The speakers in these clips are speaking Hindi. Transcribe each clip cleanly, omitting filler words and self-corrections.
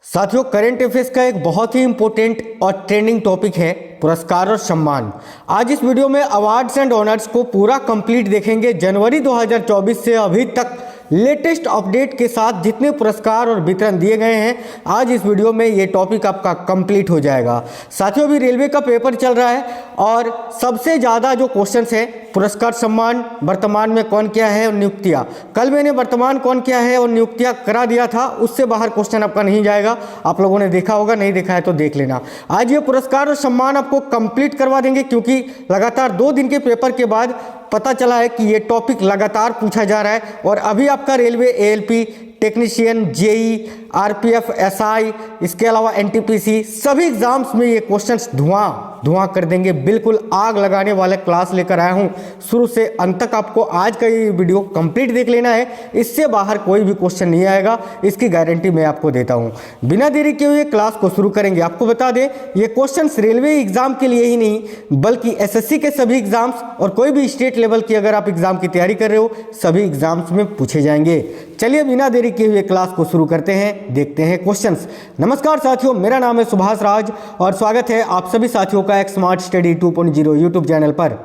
साथियों, करंट अफेयर्स का एक बहुत ही इंपॉर्टेंट और ट्रेंडिंग टॉपिक है पुरस्कार और सम्मान। आज इस वीडियो में अवार्ड्स एंड ऑनर्स को पूरा कंप्लीट देखेंगे। जनवरी 2024 से अभी तक लेटेस्ट अपडेट के साथ जितने पुरस्कार और वितरण दिए गए हैं, आज इस वीडियो में ये टॉपिक आपका कंप्लीट हो जाएगा। साथियों, अभी रेलवे का पेपर चल रहा है और सबसे ज़्यादा जो क्वेश्चंस है पुरस्कार सम्मान, वर्तमान में कौन क्या है और नियुक्तियाँ। कल मैंने वर्तमान कौन क्या है और नियुक्तियाँ करा दिया था, उससे बाहर क्वेश्चन आपका नहीं जाएगा। आप लोगों ने देखा होगा, नहीं देखा है तो देख लेना। आज ये पुरस्कार और सम्मान आपको कंप्लीट करवा देंगे, क्योंकि लगातार 2 दिन के पेपर के बाद पता चला है कि ये टॉपिक लगातार पूछा जा रहा है। और अभी आपका railway ALP, technician, JE, RPF, SI, इसके अलावा एनटीपीसी, सभी एग्जाम्स में ये क्वेश्चंस धुआं कर देंगे। बिल्कुल आग लगाने वाले क्लास लेकर आया हूँ। शुरू से अंत तक आपको आज का ये वीडियो कंप्लीट देख लेना है, इससे बाहर कोई भी क्वेश्चन नहीं आएगा, इसकी गारंटी मैं आपको देता हूँ। बिना देरी के हुए क्लास को शुरू करेंगे। आपको बता दें, ये क्वेश्चंस रेलवे एग्जाम के लिए ही नहीं बल्कि एसएससी के सभी एग्जाम्स और कोई भी स्टेट लेवल की अगर आप एग्जाम की तैयारी कर रहे हो, सभी एग्जाम्स में पूछे जाएंगे। चलिए बिना देरी के हुए क्लास को शुरू करते हैं, देखते हैं क्वेश्चंस। नमस्कार साथियों, मेरा नाम है सुभाष राज और स्वागत है आप सभी साथियों का एक स्मार्ट स्टडी 2.0 यूट्यूब चैनल पर।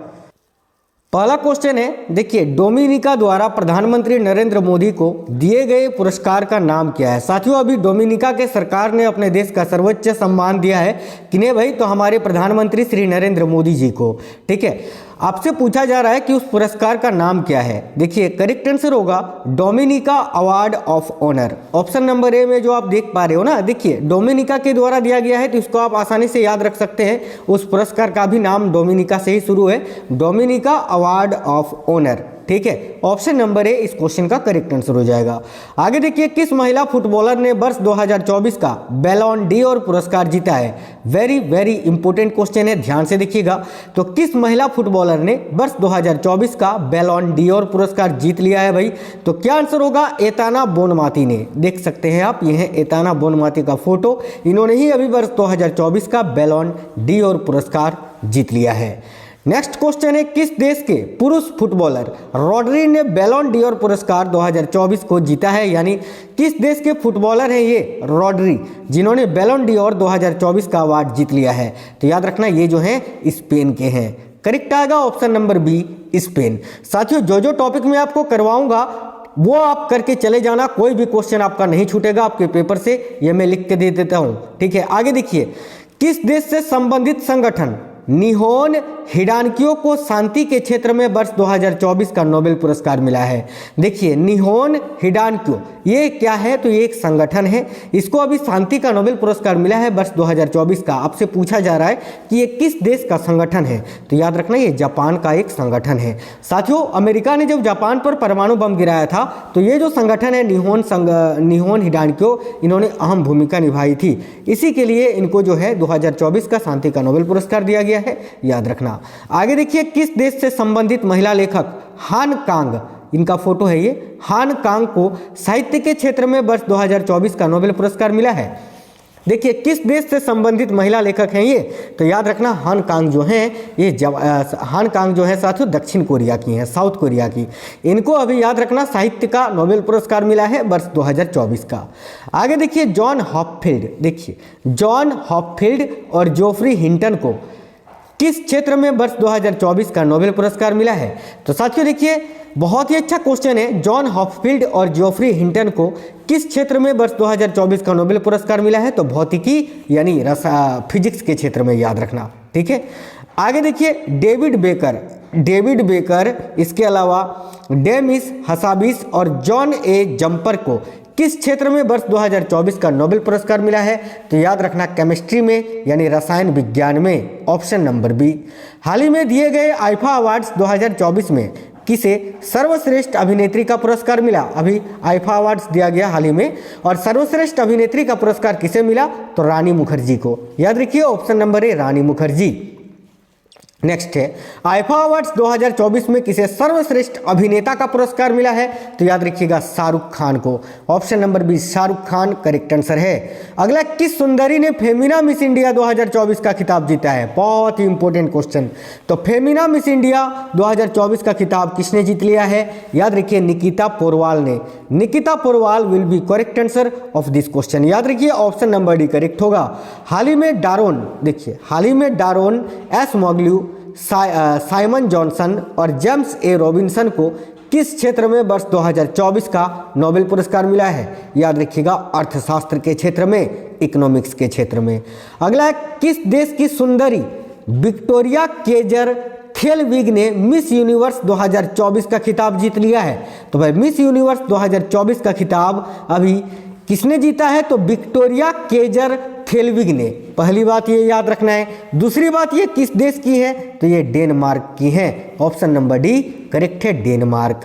पहला क्वेश्चन है, देखिए, डोमिनिका द्वारा प्रधानमंत्री नरेंद्र मोदी को दिए गए पुरस्कार का नाम क्या है। साथियों, अभी डोमिनिका के सरकार ने अपने देश का सर्वोच्च सम्मान दिया है। किन्हें भाई? तो हमारे प्रधानमंत्री श्री नरेंद्र मोदी जी को। ठीक है, आपसे पूछा जा रहा है कि उस पुरस्कार का नाम क्या है। देखिए, करेक्ट आंसर होगा Dominica award of honour. Option number A में जो आप देख पा रहे हो ना, देखिए डोमिनिका के द्वारा दिया गया है, तो इसको आप आसानी से याद रख सकते हैं। उस पुरस्कार का भी नाम डोमिनिका से ही शुरू है, डोमिनिका अवार्ड ऑफ ऑनर। ठीक है, ऑप्शन नंबर ए इस क्वेश्चन का करेक्ट आंसर हो जाएगा। आगे देखिए, किस महिला फुटबॉलर ने वर्ष 2024 का बैलोन डी'ओर पुरस्कार जीता है। वेरी वेरी इंपॉर्टेंट क्वेश्चन है, ध्यान से देखिएगा। तो किस महिला फुटबॉलर ने वर्ष 2024 का बैलोन डी'ओर पुरस्कार जीत लिया है भाई? तो क्या आंसर होगा? एताना बोनमाती ने। देख सकते हैं आप, यह है एताना बोनमाती का फोटो। इन्होंने ही अभी वर्ष 2024 का बैलोन डी'ओर पुरस्कार जीत लिया है। नेक्स्ट क्वेश्चन है, किस देश के पुरुष फुटबॉलर रॉड्री ने बैलोन डी'ओर पुरस्कार 2024 को जीता है। यानी किस देश के फुटबॉलर हैं ये रॉड्री, जिन्होंने बैलोन डी'ओर 2024 का अवार्ड जीत लिया है। तो याद रखना, ये जो है स्पेन के हैं। करेक्ट आएगा ऑप्शन नंबर बी, स्पेन। साथियों, जो टॉपिक मैं आपको करवाऊंगा वो आप करके चले जाना, कोई भी क्वेश्चन आपका नहीं छूटेगा आपके पेपर से, ये मैं लिख के दे देता हूं। ठीक है, आगे देखिए, किस देश से संबंधित संगठन निहोन हिडानक्यो को शांति के क्षेत्र में वर्ष 2024 का नोबेल पुरस्कार मिला है। देखिए, निहोन हिडानक्यो ये क्या है? तो ये एक संगठन है, इसको अभी शांति का नोबेल पुरस्कार मिला है वर्ष 2024 का। आपसे पूछा जा रहा है कि ये किस देश का संगठन है, तो याद रखना ये जापान का एक संगठन है। साथियों, अमेरिका ने जब जापान पर परमाणु बम गिराया था, तो ये जो संगठन है निहोन हिडानक्यो, इन्होंने अहम भूमिका निभाई थी। इसी के लिए इनको जो है 2024 का शांति का नोबेल पुरस्कार दिया गया है, याद रखना। आगे देखिए, किस देश से संबंधित महिला लेखक हान कांग, इनका फोटो है ये, हान कांग को साहित्य के क्षेत्र में वर्ष 2024 का नोबेल पुरस्कार मिला है। देखिए, किस देश से संबंधित महिला लेखक हैं ये? तो याद रखना, हान कांग जो हैं ये हान कांग जो है साथियों दक्षिण कोरिया की हैं, साउथ कोरिया की। इनको अभी याद रखना साहित्य का नोबेल पुरस्कार मिला है वर्ष 2024 का। आगे देखिए, जॉन हॉपफील्ड, देखिए जॉन हॉपफील्ड और जोफ्री हिंटन को किस क्षेत्र में वर्ष 2024 का नोबेल पुरस्कार मिला है। तो साथियों देखिए, बहुत ही अच्छा क्वेश्चन है। जॉन हॉपफील्ड और जोफ्री हिंटन को किस क्षेत्र में वर्ष 2024 का नोबेल पुरस्कार मिला है? तो भौतिकी यानी फिजिक्स के क्षेत्र में, याद रखना। ठीक है, आगे देखिए, डेविड बेकर, इसके अलावा डेमिस हसाबिस और जॉन ए जम्पर को किस क्षेत्र में वर्ष 2024 का नोबेल पुरस्कार मिला है? तो याद रखना केमिस्ट्री में यानी रसायन विज्ञान में, ऑप्शन नंबर बी। हाल ही में दिए गए आईफा अवार्ड्स 2024 में किसे सर्वश्रेष्ठ अभिनेत्री का पुरस्कार मिला? अभी आईफा अवार्ड्स दिया गया हाल ही में, और सर्वश्रेष्ठ अभिनेत्री का पुरस्कार किसे मिला? तो रानी मुखर्जी को। याद रखिए ऑप्शन नंबर ए, रानी मुखर्जी। नेक्स्ट है आईफा अवार्ड्स 2024 में किसे सर्वश्रेष्ठ अभिनेता का पुरस्कार मिला है? तो याद रखिएगा शाहरुख खान को। Option number B Shahrukh Khan correct answer है। अगला, किस सुंदरी ने फेमिना मिस इंडिया 2024 का खिताब जीता है? बहुत ही इंपॉर्टेंट क्वेश्चन। तो फेमिना मिस इंडिया 2024 का खिताब किसने जीत लिया है? याद रखिए निकिता पोरवाल ने। Nikita Porwal will be correct answer of this question. याद रखिए ऑप्शन नंबर डी करेक्ट होगा। हाल ही में डारोन, देखिए हाल ही में डारोन एस मोगल्यू, साइमन जॉनसन और जेम्स ए रॉबिन्सन को किस क्षेत्र में वर्ष 2024 का नोबेल पुरस्कार मिला है? याद रखिएगा अर्थशास्त्र के क्षेत्र में, इकोनॉमिक्स के क्षेत्र में। अगला है, किस देश की सुंदरी विक्टोरिया केजर थेलविग ने मिस यूनिवर्स 2024 का खिताब जीत लिया है? तो भाई मिस यूनिवर्स 2024 का खिताब अभी किसने जीता है? तो विक्टोरिया केजर थेलविग ने। पहली बात ये याद रखना है। दूसरी बात ये किस देश की है? तो ये डेनमार्क की है। ऑप्शन नंबर डी करेक्ट है, डेनमार्क।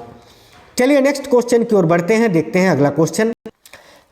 चलिए नेक्स्ट क्वेश्चन की ओर बढ़ते हैं, देखते हैं अगला क्वेश्चन।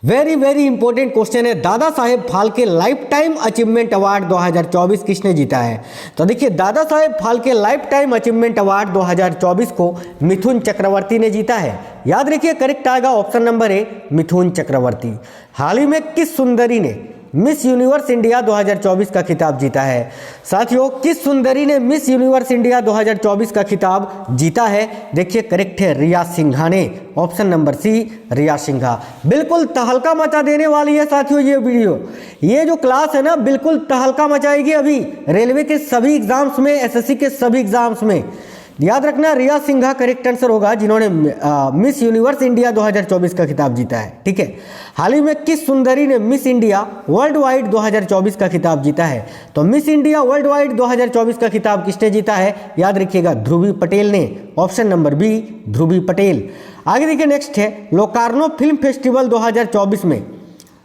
वेरी इंपॉर्टेंट क्वेश्चन है। Dada Saheb Phalke life time achievement award 2024 किसने जीता है? तो देखिए Dada Saheb Phalke life time achievement award 2024 को मिथुन चक्रवर्ती ने जीता है। याद रखिए करेक्ट आएगा ऑप्शन नंबर ए मिथुन चक्रवर्ती। हाल ही में किस सुंदरी ने मिस यूनिवर्स इंडिया 2024 का खिताब जीता है? साथियों किस सुंदरी ने मिस यूनिवर्स इंडिया 2024 का खिताब जीता है? देखिए करेक्ट है रिया सिंघा ने। ऑप्शन नंबर सी रिया सिंघा। बिल्कुल तहलका मचा देने वाली है साथियों ये वीडियो। ये जो क्लास है ना बिल्कुल तहलका मचाएगी अभी रेलवे के सभी एग्जाम्स में, एसएससी के सभी एग्जाम्स में। याद रखना रिया सिंघा करेक्ट आंसर होगा जिन्होंने मिस यूनिवर्स इंडिया 2024 का खिताब जीता है। ठीक है, हाल ही में किस सुंदरी ने मिस इंडिया वर्ल्ड वाइड 2024 का खिताब जीता है? तो मिस इंडिया वर्ल्ड वाइड 2024 का खिताब किसने जीता है? याद रखिएगा ध्रुवी पटेल ने। ऑप्शन नंबर बी ध्रुवी पटेल। आगे देखिए नेक्स्ट है लोकार्नो फिल्म फेस्टिवल 2024 में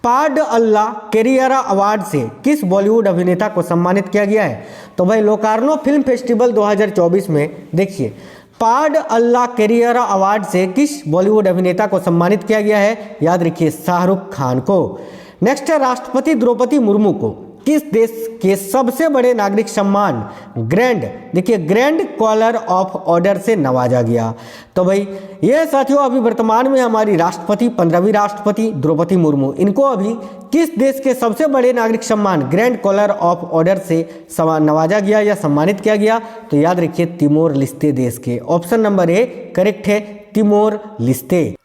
पार्ड अल्लाह कैरियरा अवार्ड से किस बॉलीवुड अभिनेता को सम्मानित किया गया है? तो भाई लोकार्नो फिल्म फेस्टिवल 2024 में देखिए पार्ड अल्लाह कैरियरा अवार्ड से किस बॉलीवुड अभिनेता को सम्मानित किया गया है? याद रखिए शाहरुख खान को। नेक्स्ट है राष्ट्रपति द्रौपदी मुर्मू को किस देश के सबसे बड़े नागरिक सम्मान ग्रैंड कॉलर ऑफ ऑर्डर से नवाजा गया? तो भाई ये साथियों अभी वर्तमान में हमारी राष्ट्रपति 15वीं राष्ट्रपति द्रौपदी मुर्मू, इनको अभी किस देश के सबसे बड़े नागरिक सम्मान ग्रैंड कॉलर ऑफ ऑर्डर से नवाजा गया या सम्मानित किया गया? तो याद रखिए तिमोर लिस्ते देश के। ऑप्शन नंबर ए करेक्ट है तिमोर लिस्ते।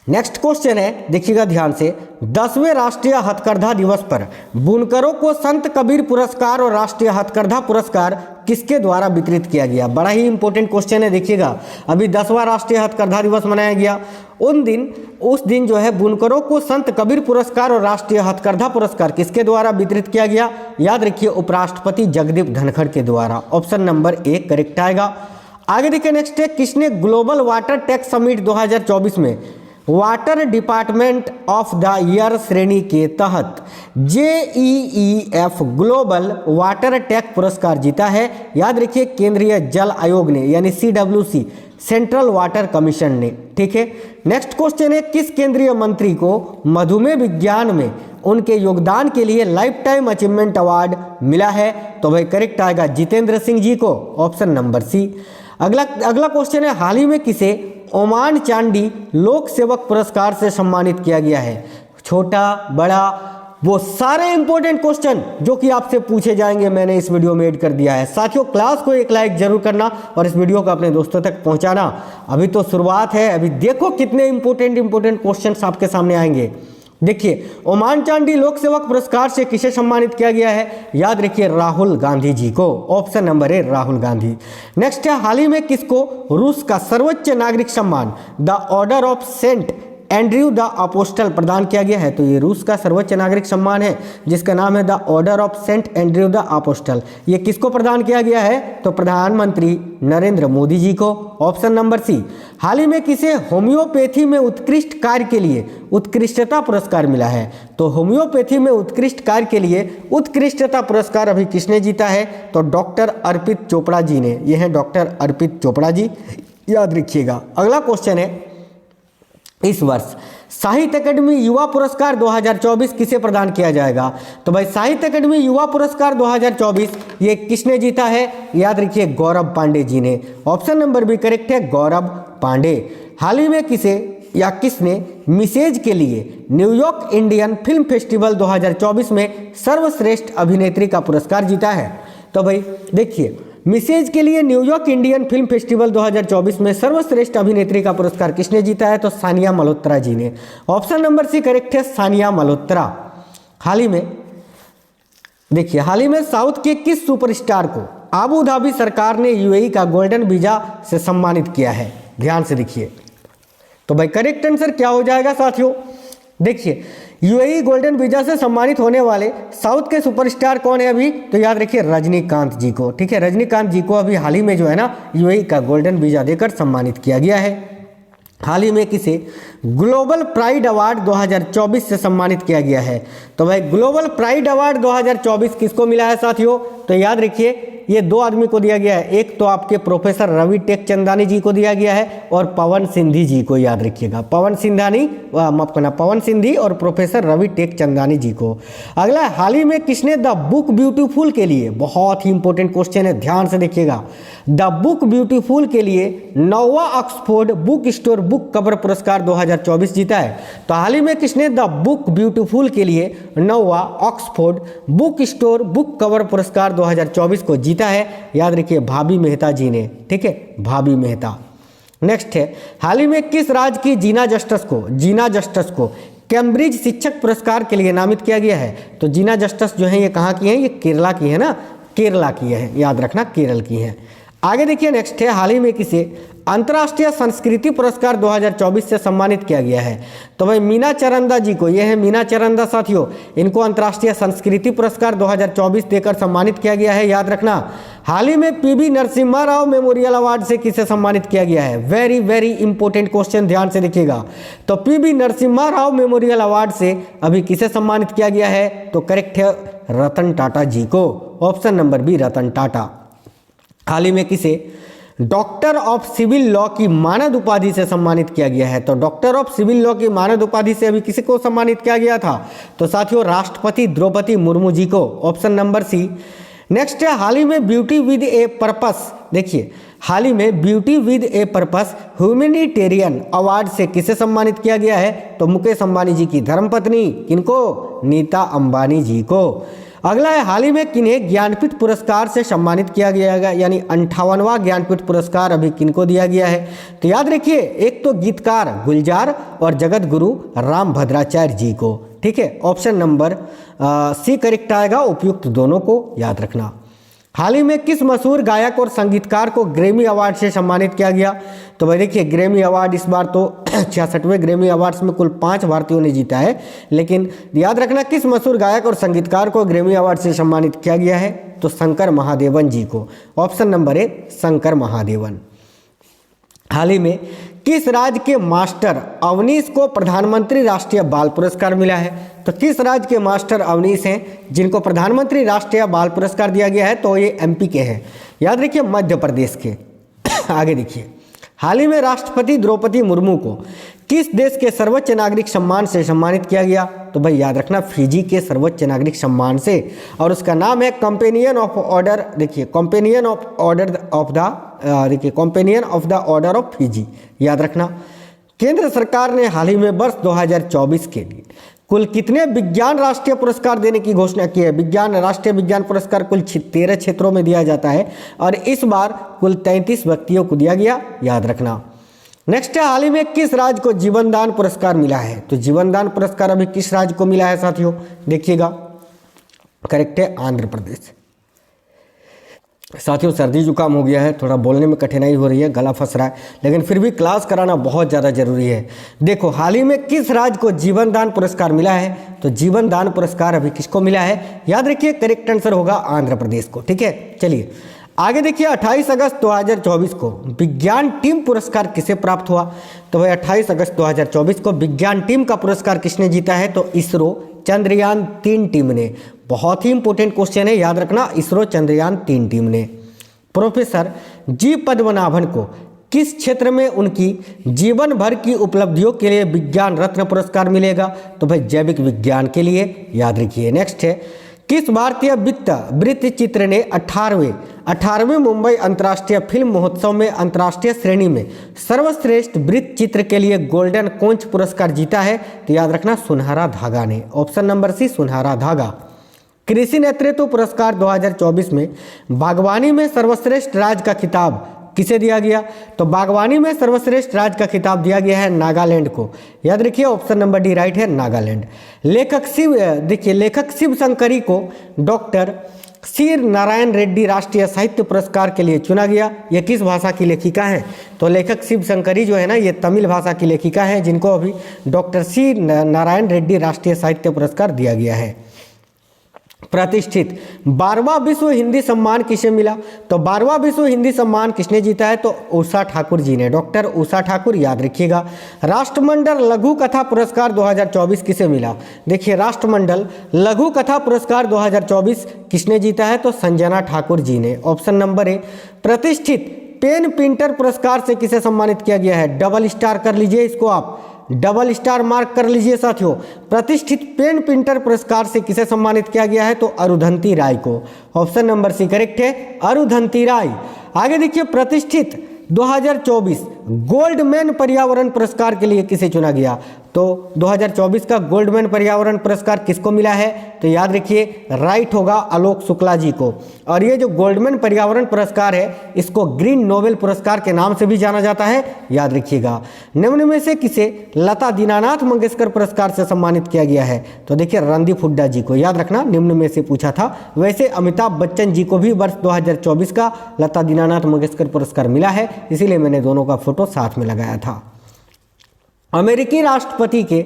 नेक्स्ट क्वेश्चन है, देखिएगा ध्यान से। 10वें राष्ट्रीय हथकरघा दिवस पर बुनकरों को संत कबीर पुरस्कार और राष्ट्रीय हथकरघा पुरस्कार किसके द्वारा वितरित किया गया? बड़ा ही इंपॉर्टेंट क्वेश्चन है। देखिएगा अभी 10वां राष्ट्रीय हथकरघा दिवस मनाया गया। उस दिन जो है बुनकरों को संत कबीर पुरस्कार और राष्ट्रीय हथकरघा पुरस्कार किसके द्वारा वितरित किया गया? याद रखिए उपराष्ट्रपति जगदीप धनखड़ के द्वारा। ऑप्शन नंबर ए करेक्ट आएगा। आगे देखिए नेक्स्ट है किसने ग्लोबल वाटर टेक समिट 2024 में water department of the year श्रेणी के तहत JEEF ग्लोबल वाटर टेक पुरस्कार जीता है? याद रखिए केंद्रीय जल आयोग ने यानी CWC सेंट्रल वाटर कमीशन ने। ठीक है, नेक्स्ट क्वेश्चन है किस केंद्रीय मंत्री को मधुमेह विज्ञान में उनके योगदान के लिए लाइफ टाइम अचीवमेंट अवार्ड मिला है? तो भाई करेक्ट आएगा जितेंद्र सिंह जी को। Option number C. अगला क्वेश्चन है हाल ही में किसे ओमान चांडी लोक सेवक पुरस्कार से सम्मानित किया गया है? छोटा बड़ा वो सारे इंपॉर्टेंट क्वेश्चन जो कि आपसे पूछे जाएंगे मैंने इस वीडियो में ऐड कर दिया है। साथियों क्लास को एक लाइक जरूर करना और इस वीडियो को अपने दोस्तों तक पहुंचाना। अभी तो शुरुआत है, अभी देखो कितने इंपॉर्टेंट क्वेश्चन आपके सामने आएंगे। देखिए ओमान चांडी लोक सेवक पुरस्कार से किसे सम्मानित किया गया है? याद रखिए राहुल गांधी जी को। ऑप्शन नंबर ए राहुल गांधी। नेक्स्ट है हाल ही में किसको रूस का सर्वोच्च नागरिक सम्मान the order of Saint Andrew the apostle प्रदान किया गया है? तो ये रूस का सर्वोच्च नागरिक सम्मान है जिसका नाम है the order of Saint Andrew the apostle. ये किसको प्रदान किया गया है? तो प्रधानमंत्री नरेंद्र मोदी जी को। ऑप्शन नंबर सी। हाल ही में किसे होम्योपैथी में उत्कृष्ट कार्य के लिए उत्कृष्टता पुरस्कार मिला है? तो होम्योपैथी में उत्कृष्ट कार्य के लिए उत्कृष्टता पुरस्कार अभी किसने जीता है? तो डॉक्टर अर्पित चोपड़ा जी ने। यह है डॉक्टर अर्पित चोपड़ा जी, याद रखिएगा। अगला क्वेश्चन है इस वर्ष साहित्य अकादमी युवा पुरस्कार 2024 किसे प्रदान किया जाएगा? तो भाई साहित्य अकादमी युवा पुरस्कार 2024 ये किसने जीता है? याद रखिए गौरव पांडे जी ने। ऑप्शन नंबर बी करेक्ट है, गौरव पांडे। हाल ही में किसे या किसने मिसेज के लिए न्यूयॉर्क इंडियन फिल्म फेस्टिवल 2024 में सर्वश्रेष्ठ अभिनेत्री का पुरस्कार जीता है? तो भाई देखिए मिसेज के लिए न्यूयॉर्क इंडियन फिल्म फेस्टिवल 2024 में सर्वश्रेष्ठ अभिनेत्री का पुरस्कार किसने जीता है? तो सानिया मल्होत्रा जी ने। ऑप्शन नंबर सी करेक्ट है, सानिया मल्होत्रा। हाल ही में देखिए हाल ही में साउथ के किस सुपरस्टार को आबू धाबी सरकार ने यूएई का गोल्डन वीजा से सम्मानित किया है? ध्यान से देखिए। तो भाई करेक्ट आंसर क्या हो जाएगा साथियों? देखिए यूएई गोल्डन वीजा से सम्मानित होने वाले साउथ के सुपरस्टार कौन है अभी? तो याद रखिए रजनीकांत जी को। ठीक है, रजनीकांत जी को अभी हाल ही में जो है ना यूएई का गोल्डन वीजा देकर सम्मानित किया गया है। हाल ही में किसे ग्लोबल प्राइड अवार्ड 2024 से सम्मानित किया गया है? तो भाई ग्लोबल प्राइड अवार्ड 2024 किसको मिला है साथियों? तो याद रखिए ये दो आदमी को दिया गया है। एक तो आपके प्रोफेसर रवि टेकचंदानी जी को दिया गया है और पवन सिंधी जी को। याद रखिएगा पवन सिंधी और प्रोफेसर रवि टेकचंदानी जी को। अगला हाल ही में किसने द बुक ब्यूटीफुल के लिए, बहुत ही इंपॉर्टेंट क्वेश्चन है ध्यान से देखिएगा, द बुक ब्यूटीफुल के लिए 9वां Oxford book store book cover पुरस्कार 2024 जीता है? तो हाल ही में किसने द बुक ब्यूटीफुल के लिए 9वां Oxford book store book cover पुरस्कार 2024 को जीता है? याद रखिए भाभी मेहता जी ने। ठीक है, भाभी मेहता। नेक्स्ट है हाल ही में किस राज्य की जीना जस्टिस को कैम्ब्रिज शिक्षक पुरस्कार के लिए नामित किया गया है? तो जीना जस्टिस जो है ये कहाँ की है? ये केरला की है ना, केरला की है, याद रखना केरल की है। आगे देखिए नेक्स्ट है हाल ही में किसे अंतर्राष्ट्रीय संस्कृति पुरस्कार 2024 से सम्मानित किया गया है? तो भाई मीना चरंदा जी को, ये है मीना चरंदा साथियों, इनको अंतर्राष्ट्रीय संस्कृति पुरस्कार 2024 देकर सम्मानित किया गया है। याद रखना हाल ही में PV Narasimha Rao memorial award से किसे सम्मानित किया गया है? वेरी वेरी इंपॉर्टेंट क्वेश्चन, ध्यान से देखिएगा। तो PV Narasimha Rao memorial award से अभी किसे सम्मानित किया गया है? तो करेक्ट है रतन टाटा जी को। Option number B Ratan Tata. हाल ही में किसे डॉक्टर ऑफ सिविल लॉ की मानद उपाधि से सम्मानित किया गया है? तो डॉक्टर ऑफ सिविल लॉ की मानद उपाधि से अभी किसी को सम्मानित किया गया था? तो साथियों राष्ट्रपति द्रौपदी मुर्मू जी को। ऑप्शन नंबर सी। नेक्स्ट है हाल ही में ब्यूटी विद ए पर्पस, देखिए हाल ही में beauty with a purpose humanitarian award से किसे सम्मानित किया गया है? तो मुकेश अंबानी जी की धर्मपत्नी, किनको? नीता अंबानी जी को। अगला है हाल ही में किन्हें ज्ञानपीठ पुरस्कार से सम्मानित किया गया है? यानी 58वां ज्ञानपीठ पुरस्कार अभी किनको दिया गया है? तो याद रखिए एक तो गीतकार गुलजार और जगत गुरु राम भद्राचार्य जी को। ठीक है, ऑप्शन नंबर सी करेक्ट आएगा, उपयुक्त दोनों को याद रखना। हाल ही में किस मशहूर गायक और संगीतकार को ग्रैमी अवार्ड से सम्मानित किया गया? तो भाई देखिए ग्रैमी अवार्ड इस बार तो 66वें ग्रैमी अवार्ड्स में कुल 5 भारतीयों ने जीता है, लेकिन याद रखना किस मशहूर गायक और संगीतकार को ग्रैमी अवार्ड से सम्मानित किया गया है? तो शंकर महादेवन जी को। Option number A Shankar Mahadevan. हाल ही में किस राज्य के मास्टर अवनीश को प्रधानमंत्री राष्ट्रीय बाल पुरस्कार मिला है? तो किस राज्य के मास्टर अवनीश हैं जिनको प्रधानमंत्री राष्ट्रीय बाल पुरस्कार दिया गया है? तो ये एमपी के हैं, याद रखिए मध्य प्रदेश के। आगे देखिए हाल ही में राष्ट्रपति द्रौपदी मुर्मू को किस देश के सर्वोच्च नागरिक सम्मान से सम्मानित किया गया? तो भाई याद रखना फिजी के सर्वोच्च नागरिक सम्मान से, और उसका नाम है कंपेनियन ऑफ ऑर्डर, देखिए companion of order of the companion of the order of Fiji, याद रखना। केंद्र सरकार ने हाल ही में वर्ष 2024 के लिए कुल कितने विज्ञान राष्ट्रीय पुरस्कार देने की घोषणा की है? राष्ट्रीय विज्ञान पुरस्कार कुल 13 क्षेत्रों में दिया जाता है और इस बार कुल 33 व्यक्तियों को दिया गया, याद रखना। नेक्स्ट है हाल ही में किस राज्य को जीवन दान पुरस्कार मिला है? तो जीवन दान पुरस्कार अभी किस राज्य को मिला है साथियों? देखिएगा करेक्ट है आंध्र प्रदेश। साथियों सर्दी जुकाम हो गया है, थोड़ा बोलने में कठिनाई हो रही है, गला फंस रहा है, लेकिन फिर भी क्लास कराना बहुत ज़्यादा जरूरी है। देखो हाल ही में किस राज्य को जीवन दान पुरस्कार मिला है? तो जीवन दान पुरस्कार अभी किसको मिला है? याद रखिए करेक्ट आंसर होगा आंध्र प्रदेश को। ठीक है, चलिए आगे देखिए 28 अगस्त 2024 को विज्ञान टीम पुरस्कार किसे प्राप्त हुआ? तो भाई 28 अगस्त 2024 को विज्ञान टीम का पुरस्कार किसने जीता है? तो इसरो चंद्रयान 3 टीम ने। बहुत ही इंपॉर्टेंट क्वेश्चन है, याद रखना, इसरो चंद्रयान 3 टीम ने। प्रोफेसर जी पद्मनाभन को किस क्षेत्र में उनकी जीवन भर की उपलब्धियों के लिए विज्ञान रत्न पुरस्कार मिलेगा? तो भाई जैविक विज्ञान के लिए, याद रखिए। नेक्स्ट है, किस भारतीय वृत्त चित्र ने 18वें मुंबई अंतर्राष्ट्रीय फिल्म महोत्सव में अंतर्राष्ट्रीय श्रेणी में सर्वश्रेष्ठ वृत्त चित्र के लिए गोल्डन कोंच पुरस्कार जीता है? तो याद रखना सुनहरा धागा ने, ऑप्शन नंबर सी सुनहरा धागा। कृषि नेतृत्व पुरस्कार 2024 में बागवानी में सर्वश्रेष्ठ राज्य का खिताब किसे दिया गया? तो बागवानी में सर्वश्रेष्ठ राज्य का खिताब दिया गया है नागालैंड को, याद रखिए, ऑप्शन नंबर डी राइट है, नागालैंड। लेखक शिव शंकरी को डॉक्टर सी नारायण रेड्डी राष्ट्रीय साहित्य पुरस्कार के लिए चुना गया। ये किस भाषा की लेखिका हैं? तो लेखक शिव शंकरी जो है ना, ये तमिल भाषा की लेखिका हैं, जिनको अभी डॉक्टर सी नारायण रेड्डी राष्ट्रीय साहित्य पुरस्कार दिया गया है। प्रतिष्ठित 12वां विश्व हिंदी सम्मान किसे मिला? तो 12वां विश्व हिंदी सम्मान किसने जीता है? तो उषा ठाकुर जी ने, डॉक्टर उषा ठाकुर, याद रखिएगा। राष्ट्रमंडल लघु कथा पुरस्कार 2024 किसे मिला? देखिए, राष्ट्रमंडल लघु कथा पुरस्कार 2024 किसने जीता है? तो संजना ठाकुर जी ने, ऑप्शन नंबर ए। प्रतिष्ठित पेन प्रिंटर पुरस्कार से किसे सम्मानित किया गया है? डबल स्टार कर लीजिए इसको, आप डबल स्टार मार्क कर लीजिए साथियों। प्रतिष्ठित पेन प्रिंटर पुरस्कार से किसे सम्मानित किया गया है? तो अरुंधति राय को, ऑप्शन नंबर सी करेक्ट है, अरुंधति राय। आगे देखिए, प्रतिष्ठित 2024 गोल्डमैन पर्यावरण पुरस्कार के लिए किसे चुना गया? तो 2024 का गोल्डमैन पर्यावरण पुरस्कार किसको मिला है? तो याद रखिए, राइट होगा आलोक शुक्ला जी को। और ये जो गोल्डमैन पर्यावरण पुरस्कार है, इसको ग्रीन नोबेल पुरस्कार के नाम से भी जाना जाता है, याद रखिएगा। निम्न में से किसे लता दीनानाथ मंगेशकर पुरस्कार से सम्मानित किया गया है? तो देखिए, रणदीप हुड्डा जी को, याद रखना, निम्न में से पूछा था। वैसे अमिताभ बच्चन जी को भी वर्ष 2024 का लता दीनानाथ मंगेशकर पुरस्कार मिला है, इसीलिए मैंने दोनों का फोटो साथ में लगाया था। अमेरिकी राष्ट्रपति के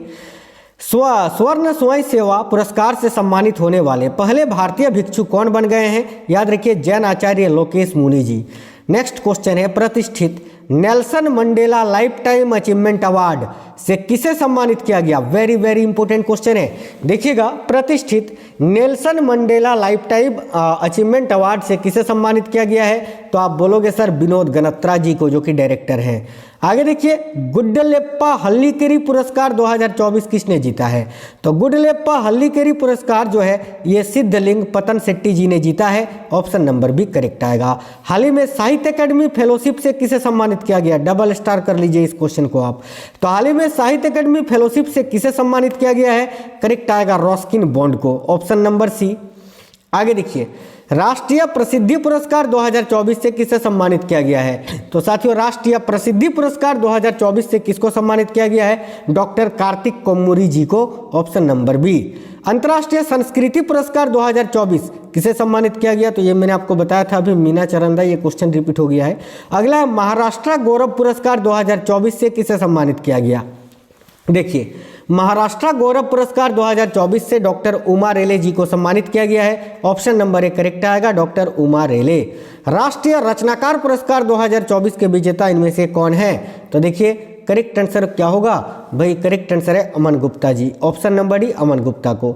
स्वर्ण स्वयं सेवा पुरस्कार से सम्मानित होने वाले पहले भारतीय भिक्षु कौन बन गए हैं? याद रखिए, जैन आचार्य लोकेश मुनि जी। नेक्स्ट क्वेश्चन है, प्रतिष्ठित Nelson Mandela life time achievement award से किसे सम्मानित किया गया? वेरी वेरी इंपॉर्टेंट क्वेश्चन है, देखिएगा। प्रतिष्ठित Nelson Mandela life time achievement award से किसे सम्मानित किया गया है? तो आप बोलोगे सर विनोद गनत्रा जी को, जो कि डायरेक्टर हैं। आगे देखिए, गुड्डलेप्पा हल्लीकेरी पुरस्कार 2024 किसने जीता है? तो गुड्डलेप्पा हल्लीकेरी पुरस्कार जो है, ये सिद्धलिंग पतन शेट्टी जी ने जीता है, ऑप्शन नंबर बी करेक्ट आएगा। हाल ही में साहित्य अकादमी फेलोशिप से किसे सम्मानित किया गया? डबल स्टार कर लीजिए इस क्वेश्चन को आप। तो हाल ही में साहित्य अकादमी फेलोशिप से किसे सम्मानित किया गया है? करेक्ट आएगा रस्किन बॉन्ड को, ऑप्शन नंबर सी। आगे देखिए, राष्ट्रीय प्रसिद्धि पुरस्कार 2024 से किसे सम्मानित किया गया है? तो साथियों, राष्ट्रीय प्रसिद्धि पुरस्कार 2024 से किसको सम्मानित किया गया है? डॉक्टर कार्तिक कोम्मुरी जी को, ऑप्शन नंबर बी। अंतर्राष्ट्रीय संस्कृति पुरस्कार 2024 किसे सम्मानित किया गया? तो ये मैंने आपको बताया था अभी, मीना चरंदा, ये क्वेश्चन रिपीट हो गया है। अगला है, महाराष्ट्र गौरव पुरस्कार 2024 से किसे सम्मानित किया गया? देखिए, महाराष्ट्र गौरव पुरस्कार 2024 से डॉक्टर उमा रेले जी को सम्मानित किया गया है, ऑप्शन नंबर ए करेक्ट आएगा, डॉक्टर उमा रेले। राष्ट्रीय रचनाकार पुरस्कार 2024 के विजेता इनमें से कौन है? तो देखिए, करेक्ट आंसर क्या होगा भाई? करेक्ट आंसर है Aman Gupta ji, option number D Aman Gupta को।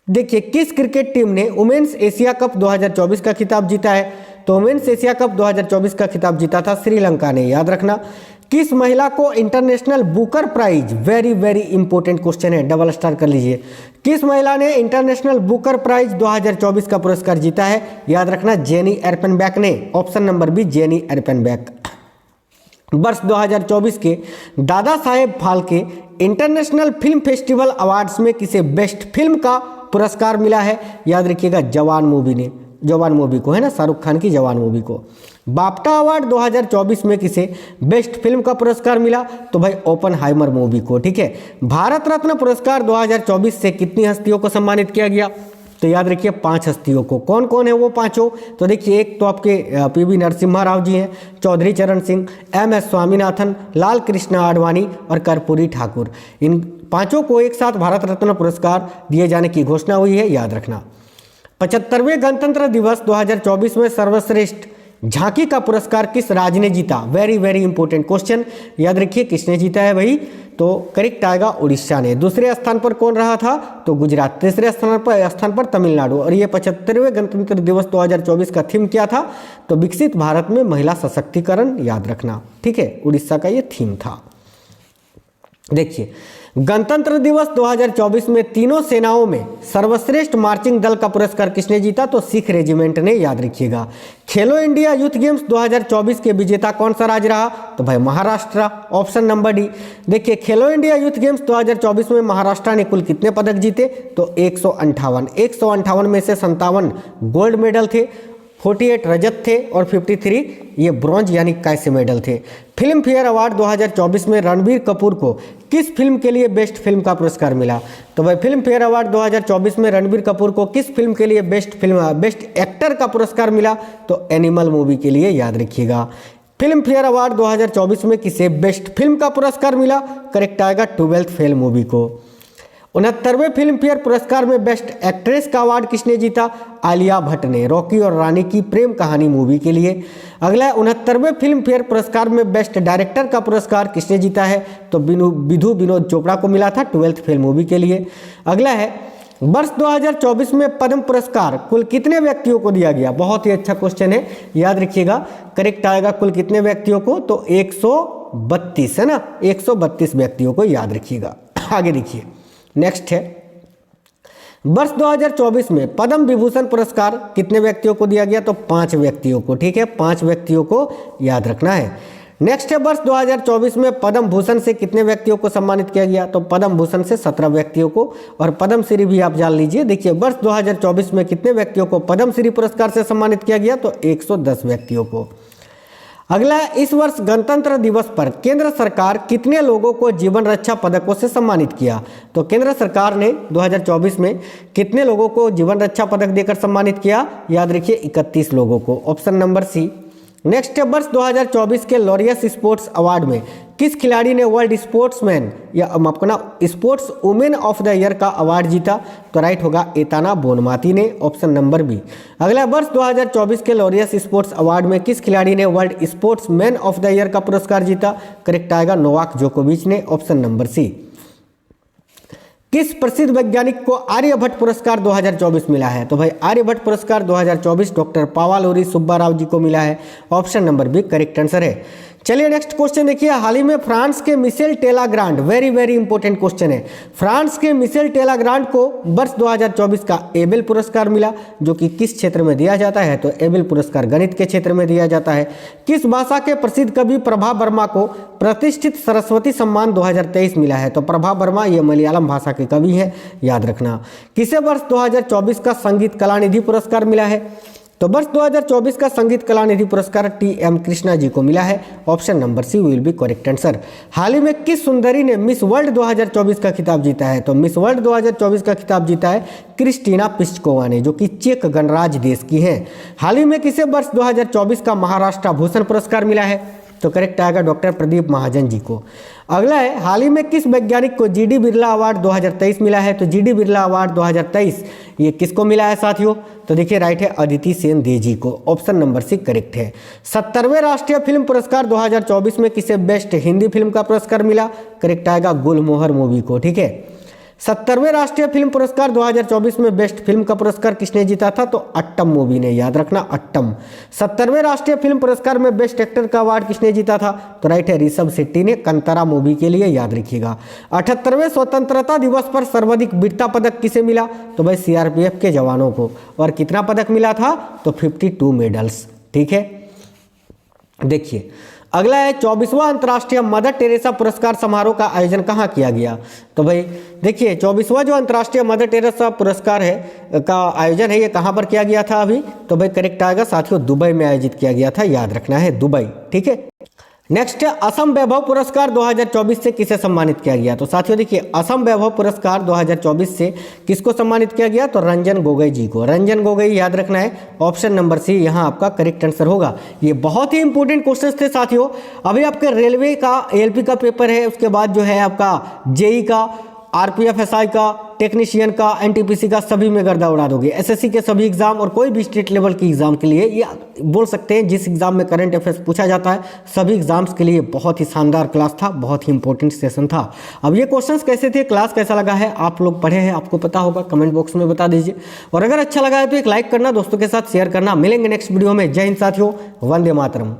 देखिए, किस क्रिकेट टीम ने वुमेन्स एशिया कप 2024 का खिताब जीता है? तो वुमेन्स एशिया कप 2024 का खिताब जीता था श्रीलंका ने, याद रखना। किस महिला को international Booker prize, very very important question है, डबल स्टार कर लीजिए। किस महिला ने इंटरनेशनल बुकर प्राइज 2024 का पुरस्कार जीता है? याद रखना, जेनी एर्पेनबैक ने, option number B Jenny Erpenbeck. वर्ष 2024 के Dada Saheb Phalke international film festival awards में किसे बेस्ट फिल्म का पुरस्कार मिला है? याद रखिएगा, जवान मूवी ने, जवान मूवी को है ना, शाहरुख खान की जवान मूवी को। बाफ्टा अवार्ड 2024 में किसे बेस्ट फिल्म का पुरस्कार मिला? तो भाई ओपनहाइमर मूवी को, ठीक है। भारत रत्न पुरस्कार 2024 से कितनी हस्तियों को सम्मानित किया गया? तो याद रखिए 5 हस्तियों को। कौन कौन है वो पांचों? तो देखिए, एक तो आपके पीवी नरसिम्हा राव जी हैं, चौधरी चरण सिंह, MS स्वामीनाथन, लाल कृष्ण आडवाणी और कर्पूरी ठाकुर। इन पांचों को एक साथ भारत रत्न पुरस्कार दिए जाने की घोषणा हुई है, याद रखना। 75वें गणतंत्र दिवस 2024 में सर्वश्रेष्ठ झांकी का पुरस्कार किस राज्य ने जीता? वेरी वेरी इंपॉर्टेंट क्वेश्चन, याद रखिए किसने जीता है भाई, तो करेक्ट आएगा उड़ीसा ने। दूसरे स्थान पर कौन रहा था? तो गुजरात। तीसरे स्थान पर तमिलनाडु। और ये 75वें गणतंत्र दिवस 2024 का थीम क्या था? तो विकसित भारत में महिला सशक्तिकरण, याद रखना, ठीक है, उड़ीसा का ये थीम था। देखिए, गणतंत्र दिवस 2024 में तीनों सेनाओं में सर्वश्रेष्ठ मार्चिंग दल का पुरस्कार किसने जीता? तो सिख रेजिमेंट ने, याद रखिएगा। खेलो इंडिया यूथ गेम्स 2024 के विजेता कौन सा राज्य रहा? तो भाई महाराष्ट्र, ऑप्शन नंबर डी। देखिए, खेलो इंडिया यूथ गेम्स 2024 में महाराष्ट्र ने कुल कितने पदक जीते? तो 158 में से 57 गोल्ड मेडल थे, 48 रजत थे और 53 ये ब्रॉन्ज यानी कैसे मेडल थे। फिल्म फेयर अवार्ड 2024 में रणबीर कपूर को किस फिल्म के लिए बेस्ट फिल्म का पुरस्कार मिला? तो भाई फिल्म फेयर अवार्ड 2024 में रणबीर कपूर को किस फिल्म के लिए बेस्ट एक्टर का पुरस्कार मिला? तो एनिमल मूवी के लिए, याद रखिएगा। फिल्म फेयर अवार्ड 2024 में किसे बेस्ट फिल्म का पुरस्कार मिला? करेक्ट आएगा 12th फेल मूवी को। 69वें फिल्म फेयर पुरस्कार में बेस्ट एक्ट्रेस का अवार्ड किसने जीता? आलिया भट्ट ने, रॉकी और रानी की प्रेम कहानी मूवी के लिए। अगला 69वें फिल्म फेयर पुरस्कार में बेस्ट डायरेक्टर का पुरस्कार किसने जीता है? तो विधु विनोद चोपड़ा को मिला था 12th फेल मूवी के लिए। अगला है, वर्ष 2024 में पद्म पुरस्कार कुल कितने व्यक्तियों को दिया गया? बहुत ही अच्छा क्वेश्चन है, याद रखिएगा। करेक्ट आएगा कुल कितने व्यक्तियों को? तो 132 है ना, 132 व्यक्तियों को, याद रखिएगा। आगे देखिए, नेक्स्ट है, वर्ष 2024 में पद्म विभूषण पुरस्कार कितने व्यक्तियों को दिया गया? तो 5 व्यक्तियों को, ठीक है, 5 व्यक्तियों को याद रखना है। नेक्स्ट है, वर्ष 2024 में पद्म भूषण से कितने व्यक्तियों को सम्मानित किया गया? तो पद्म भूषण से 17 व्यक्तियों को, और पद्म श्री भी आप जान लीजिए। देखिए, वर्ष 2024 में कितने व्यक्तियों को पद्म श्री पुरस्कार से सम्मानित किया गया? तो 110 व्यक्तियों को। अगला, इस वर्ष गणतंत्र दिवस पर केंद्र सरकार कितने लोगों को जीवन रक्षा पदकों से सम्मानित किया? तो केंद्र सरकार ने 2024 में कितने लोगों को जीवन रक्षा पदक देकर सम्मानित किया? याद रखिए 31 लोगों को, ऑप्शन नंबर सी। नेक्स्ट है, वर्ष 2024 के लॉरियस स्पोर्ट्स अवार्ड में किस खिलाड़ी ने वर्ल्ड स्पोर्ट्समैन या अपना sports women of the year का अवार्ड जीता? तो राइट होगा एताना बोनमाती ने, ऑप्शन नंबर बी। अगला, वर्ष 2024 के लॉरियस स्पोर्ट्स अवार्ड में किस खिलाड़ी ने world sportsman of the year का पुरस्कार जीता? करेक्ट आएगा नोवाक जोकोविच ने, ऑप्शन नंबर सी। किस प्रसिद्ध वैज्ञानिक को आर्यभट्ट पुरस्कार 2024 मिला है? तो भाई आर्यभट्ट पुरस्कार 2024 डॉक्टर पावालोरी सुब्बाराव जी को मिला है, option number B correct answer है। चलिए नेक्स्ट क्वेश्चन देखिए, हाल ही में फ्रांस के Michel Talagrand, very very important question है, फ्रांस के मिशेल टेलाग्रांड को वर्ष 2024 का एबेल पुरस्कार मिला, जो कि किस क्षेत्र में दिया जाता है? तो एबेल पुरस्कार गणित के क्षेत्र में दिया जाता है। किस भाषा के प्रसिद्ध कवि प्रभा वर्मा को प्रतिष्ठित सरस्वती सम्मान 2023 मिला है? तो प्रभा वर्मा ये मलयालम भाषा के कवि हैं, याद रखना। किसे वर्ष 2024 का संगीत कला निधि पुरस्कार मिला है? तो वर्ष 2024 का संगीत कला निधि पुरस्कार टी.एम. कृष्णा जी को मिला है, option number C will be correct answer. हाल ही में किस सुंदरी ने मिस वर्ल्ड 2024 का खिताब जीता है? तो मिस वर्ल्ड 2024 का खिताब जीता है क्रिस्टीना पिस्चकोवा ने, जो कि चेक गणराज्य देश की हैं। हाल ही में किसे वर्ष 2024 का महाराष्ट्र भूषण पुरस्कार मिला है? तो करेक्ट आएगा डॉक्टर प्रदीप महाजन जी को। अगला है, हाल ही में किस वैज्ञानिक को जीडी बिरला अवार्ड 2023 मिला है? तो जीडी बिरला अवार्ड 2023 ये किसको मिला है साथियों? तो देखिए राइट है अदिति सेन दे जी को, ऑप्शन नंबर सी करेक्ट है। 70वें राष्ट्रीय फिल्म पुरस्कार 2024 में किसे बेस्ट हिंदी फिल्म का पुरस्कार मिला? करेक्ट आएगा गुलमोहर मूवी को, ठीक है। 70वें राष्ट्रीय फिल्म पुरस्कार 2024 में बेस्ट फिल्म का पुरस्कार किसने जीता था? तो अट्टम मूवी ने, याद रखना अट्टम। 70वें राष्ट्रीय फिल्म पुरस्कार में बेस्ट एक्टर का अवार्ड किसने जीता था? तो राइट है ऋषभ शेट्टी ने, कंतारा मूवी के लिए, याद रखिएगा। 78वें स्वतंत्रता दिवस पर सर्वाधिक वीरता पदक किसे मिला? तो भाई सीआरपीएफ के जवानों को। और कितना पदक मिला था? तो 52 मेडल्स, ठीक है। देखिए अगला है 24वां अंतर्राष्ट्रीय मदर टेरेसा पुरस्कार समारोह का आयोजन कहाँ किया गया? तो भाई देखिए 24वां जो अंतर्राष्ट्रीय मदर टेरेसा पुरस्कार है का आयोजन है, ये कहाँ पर किया गया था अभी? तो भाई करेक्ट आएगा साथियों दुबई में आयोजित किया गया था, याद रखना है दुबई, ठीक है। नेक्स्ट है असम वैभव पुरस्कार 2024 से किसे सम्मानित किया गया? तो साथियों देखिए असम वैभव पुरस्कार 2024 से किसको सम्मानित किया गया? तो रंजन गोगोई जी को, रंजन गोगोई, याद रखना है, ऑप्शन नंबर सी यहाँ आपका करेक्ट आंसर होगा। ये बहुत ही इंपॉर्टेंट क्वेश्चन थे साथियों। अभी आपके रेलवे का एएलपी का पेपर है, उसके बाद जो है आपका जेई का, आरपीएफ एसआई का, टेक्नीशियन का, एनटीपीसी का, सभी में गर्दा उड़ा दोगे। एसएससी के सभी एग्जाम और कोई भी स्टेट लेवल की एग्जाम के लिए ये बोल सकते हैं जिस एग्जाम में करंट अफेयर्स पूछा जाता है सभी एग्जाम्स के लिए बहुत ही शानदार क्लास था, बहुत ही इंपॉर्टेंट सेशन था। अब ये क्वेश्चंस कैसे थे, क्लास कैसा लगा है, आप लोग पढ़े हैं, आपको पता होगा, कमेंट बॉक्स में बता दीजिए। और अगर अच्छा लगा है तो एक लाइक करना, दोस्तों के साथ शेयर करना। मिलेंगे नेक्स्ट वीडियो में। जय हिंद साथियों, वंदे मातरम।